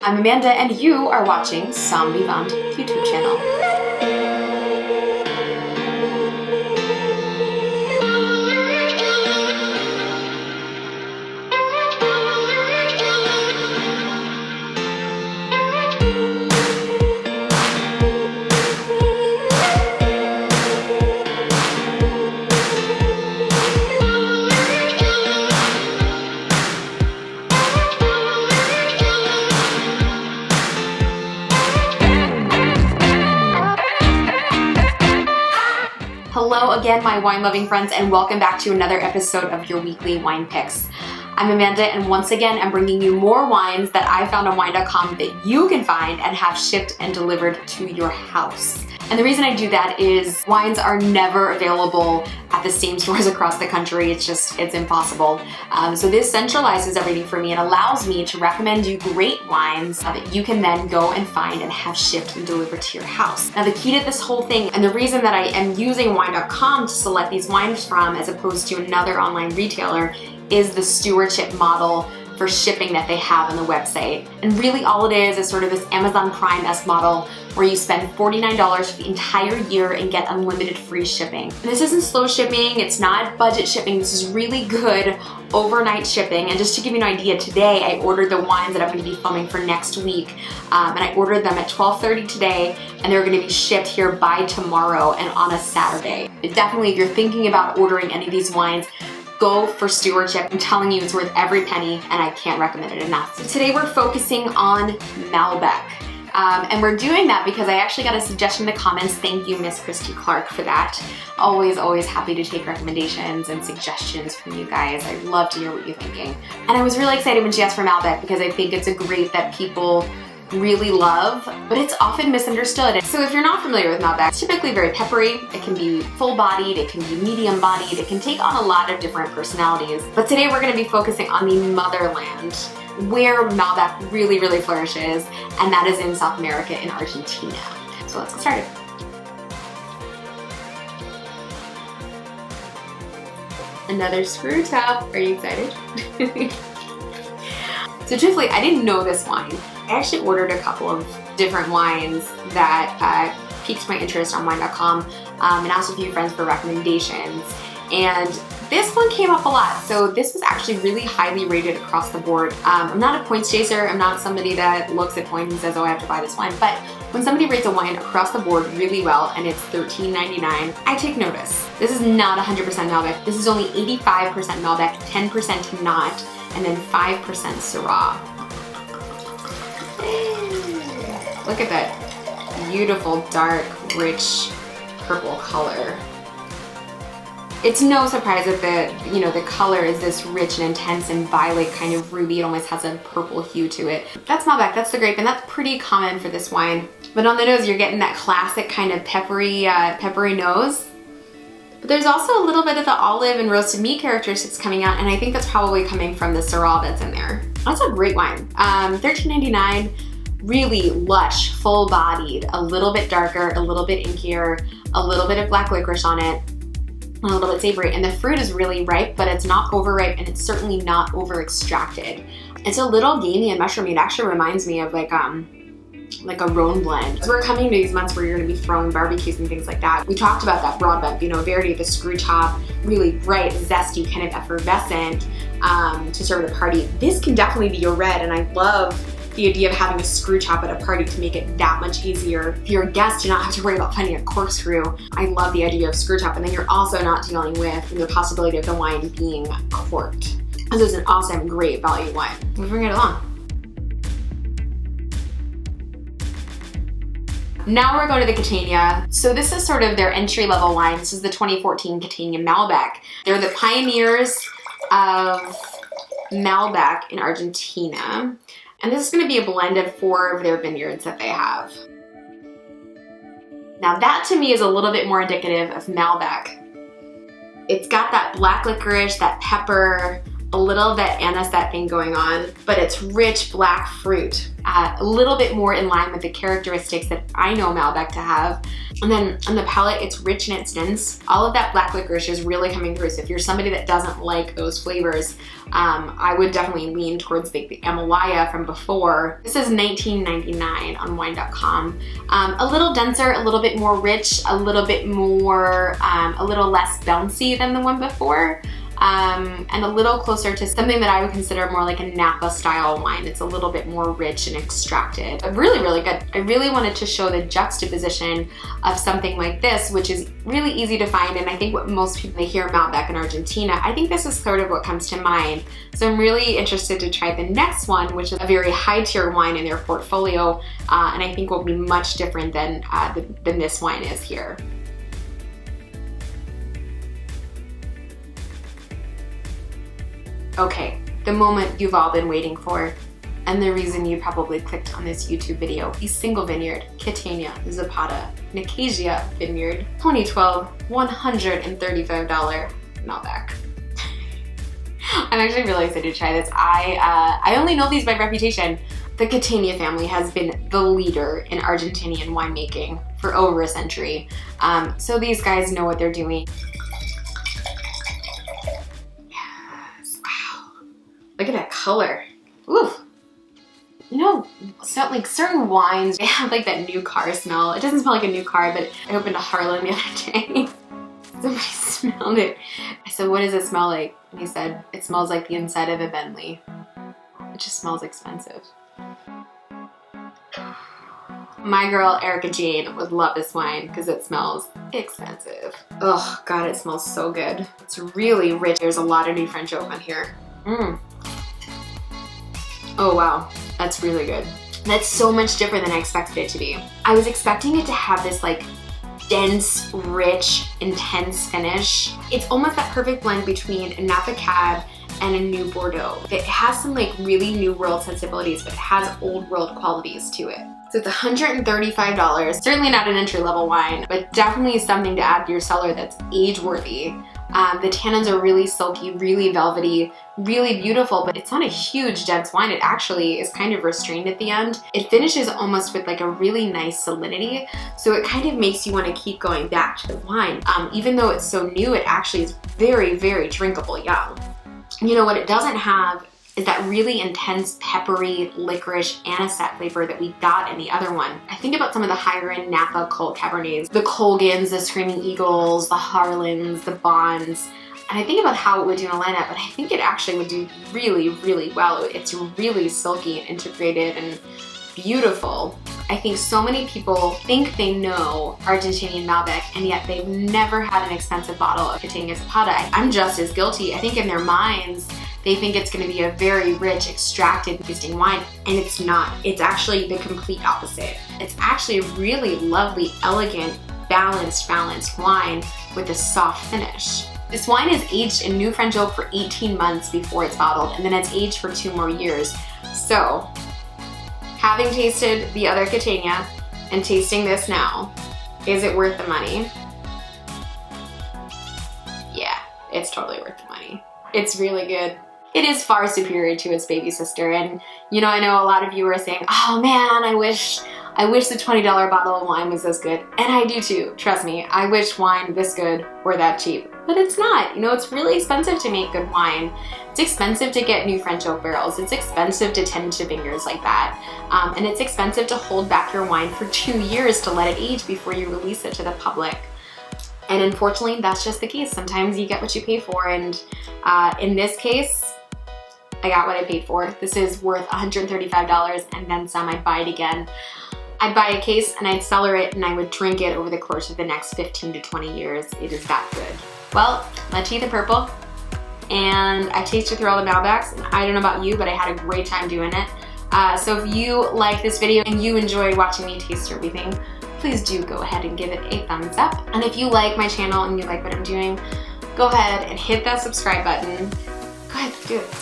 I'm Amanda and you are watching SOMMVIVANT YouTube channel. Hello again, my wine-loving friends, and welcome back to another episode of your weekly wine picks. I'm Amanda, and once again, I'm bringing you more wines that I found on wine.com that you can find and have shipped and delivered to your house. And the reason I do that is wines are never available at the same stores across the country. It's impossible. So this centralizes everything for me and allows me to recommend you great wines that you can then go and find and have shipped and delivered to your house. Now the key to this whole thing, and the reason that I am using wine.com to select these wines from as opposed to another online retailer, is the stewardship model for shipping that they have on the website. And really all it is sort of this Amazon Prime-esque model where you spend $49 for the entire year and get unlimited free shipping. And this isn't slow shipping, it's not budget shipping, this is really good overnight shipping. And just to give you an idea, today I ordered the wines that I'm gonna be filming for next week. And I ordered them at 12:30 today, and they're gonna be shipped here by tomorrow and on a Saturday. Definitely, if you're thinking about ordering any of these wines, go for stewardship. I'm telling you, it's worth every penny, and I can't recommend it enough. So today we're focusing on Malbec. And we're doing that because I actually got a suggestion in the comments. Thank you, Miss Christy Clark, for that. Always happy to take recommendations and suggestions from you guys. I love to hear what you're thinking. And I was really excited when she asked for Malbec because I think it's a grape that people really love, but it's often misunderstood. So if you're not familiar with Malbec, it's typically very peppery. It can be full-bodied, it can be medium-bodied, it can take on a lot of different personalities. But today we're gonna be focusing on the motherland, where Malbec really flourishes, and that is in South America, in Argentina. So let's get started. Another screw top. Are you excited? So truthfully, I didn't know this wine. I actually ordered a couple of different wines that piqued my interest on wine.com and asked a few friends for recommendations. And this one came up a lot. So this was actually really highly rated across the board. I'm not a points chaser. I'm not somebody that looks at points and says, oh, I have to buy this wine. But when somebody rates a wine across the board really well and it's $13.99, I take notice. This is not 100% Malbec. This is only 85% Malbec, 10% not, and then 5% Syrah. Look at that beautiful, dark, rich purple color. It's no surprise that the color is this rich and intense and violet kind of ruby. It almost has a purple hue to it. That's Malbec, that's the grape, and that's pretty common for this wine. But on the nose, you're getting that classic kind of peppery nose. But there's also a little bit of the olive and roasted meat characteristics coming out, and I think that's probably coming from the Syrah that's in there. That's a great wine. $13.99. Really lush, full-bodied, a little bit darker, a little bit inkier, a little bit of black licorice on it, a little bit savory. And the fruit is really ripe, but it's not overripe, and it's certainly not over-extracted. It's a little gamey and mushroomy. It actually reminds me of like a Rhone blend. As we're coming to these months where you're gonna be throwing barbecues and things like that, we talked about that broadbent, Verdi, the screw top, really bright, zesty, kind of effervescent to serve at a party. This can definitely be your red, and I love the idea of having a screw top at a party to make it that much easier. If you're a guest, you don't have to worry about finding a corkscrew. I love the idea of screw top, and then you're also not dealing with the possibility of the wine being corked. This is an awesome, great value wine. Moving it along. Now we're going to the Catena. So this is sort of their entry-level wine. This is the 2014 Catena Malbec. They're the pioneers of Malbec in Argentina. And this is going to be a blend of 4 of their vineyards that they have. Now that to me is a little bit more indicative of Malbec. It's got that black licorice, that pepper, a little of that anisette thing going on, but it's rich black fruit, a little bit more in line with the characteristics that I know Malbec to have. And then on the palate, it's rich and it's dense. All of that black licorice is really coming through. So if you're somebody that doesn't like those flavors, I would definitely lean towards the Amalaya from before. This is $19.99 on wine.com. A little denser, a little bit more rich, a little bit more, a little less bouncy than the one before. And a little closer to something that I would consider more like a Napa style wine. It's a little bit more rich and extracted. Really, really good. I really wanted to show the juxtaposition of something like this, which is really easy to find. And I think what most people, they hear Malbec in Argentina, I think this is sort of what comes to mind. So I'm really interested to try the next one, which is a very high tier wine in their portfolio. And I think will be much different than this wine is here. Okay, the moment you've all been waiting for, and the reason you probably clicked on this YouTube video, the single vineyard, Catena Zapata, Nicasia Vineyard, 2012, $135 Malbec. I'm actually really excited to try this. I only know these by reputation. The Catena family has been the leader in Argentinian winemaking for over a century. So these guys know what they're doing. Look at that color. Ooh. You know, so like certain wines, they have like that new car smell. It doesn't smell like a new car, but I opened a Harlan the other day. Somebody smelled it. I said, what does it smell like? And he said, it smells like the inside of a Bentley. It just smells expensive. My girl, Erica Jane, would love this wine because it smells expensive. Oh God, it smells so good. It's really rich. There's a lot of new French oak on here. Oh wow, that's really good. That's so much different than I expected it to be. I was expecting it to have this like dense, rich, intense finish. It's almost that perfect blend between a Napa Cab and a new Bordeaux. It has some like really new world sensibilities, but it has old world qualities to it. So it's $135. Certainly not an entry level wine, but definitely something to add to your cellar that's age worthy. The tannins are really silky, really velvety, really beautiful, but it's not a huge dense wine. It actually is kind of restrained at the end. It finishes almost with like a really nice salinity, so it kind of makes you want to keep going back to the wine. Even though it's so new, it actually is very, very drinkable young. You know what it doesn't have is that really intense peppery licorice anisette flavor that we got in the other one. I think about some of the higher end Napa cult Cabernets, the Colgans, the Screaming Eagles, the Harlans, the Bonds, and I think about how it would do in a lineup, but I think it actually would do really, really well. It's really silky and integrated and beautiful. I think so many people think they know Argentinian Malbec, and yet they've never had an expensive bottle of Catena Zapata. I'm just as guilty. I think in their minds, they think it's going to be a very rich, extracted tasting wine, and it's not. It's actually the complete opposite. It's actually a really lovely, elegant, balanced wine with a soft finish. This wine is aged in new French oak for 18 months before it's bottled, and then it's aged for 2 more years. So, having tasted the other Catena and tasting this now, is it worth the money? Yeah, it's totally worth the money. It's really good. It is far superior to its baby sister, and you know, I know a lot of you are saying, oh man, I wish the $20 bottle of wine was this good. And I do too, trust me. I wish wine this good were that cheap. But it's not. You know, it's really expensive to make good wine. It's expensive to get new French oak barrels. It's expensive to tend to vineyards like that. And it's expensive to hold back your wine for 2 years to let it age before you release it to the public. And unfortunately, that's just the case. Sometimes you get what you pay for. And in this case, I got what I paid for. This is worth $135 and then some. I'd buy it again. I'd buy a case and I'd cellar it and I would drink it over the course of the next 15 to 20 years. It is that good. Well, my teeth are purple and I tasted through all the Malbecs, and I don't know about you, but I had a great time doing it. So if you like this video and you enjoyed watching me taste everything, please do go ahead and give it a thumbs up. And if you like my channel and you like what I'm doing, go ahead and hit that subscribe button. Go ahead, do it.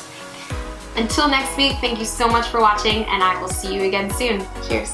Until next week, thank you so much for watching, and I will see you again soon. Cheers.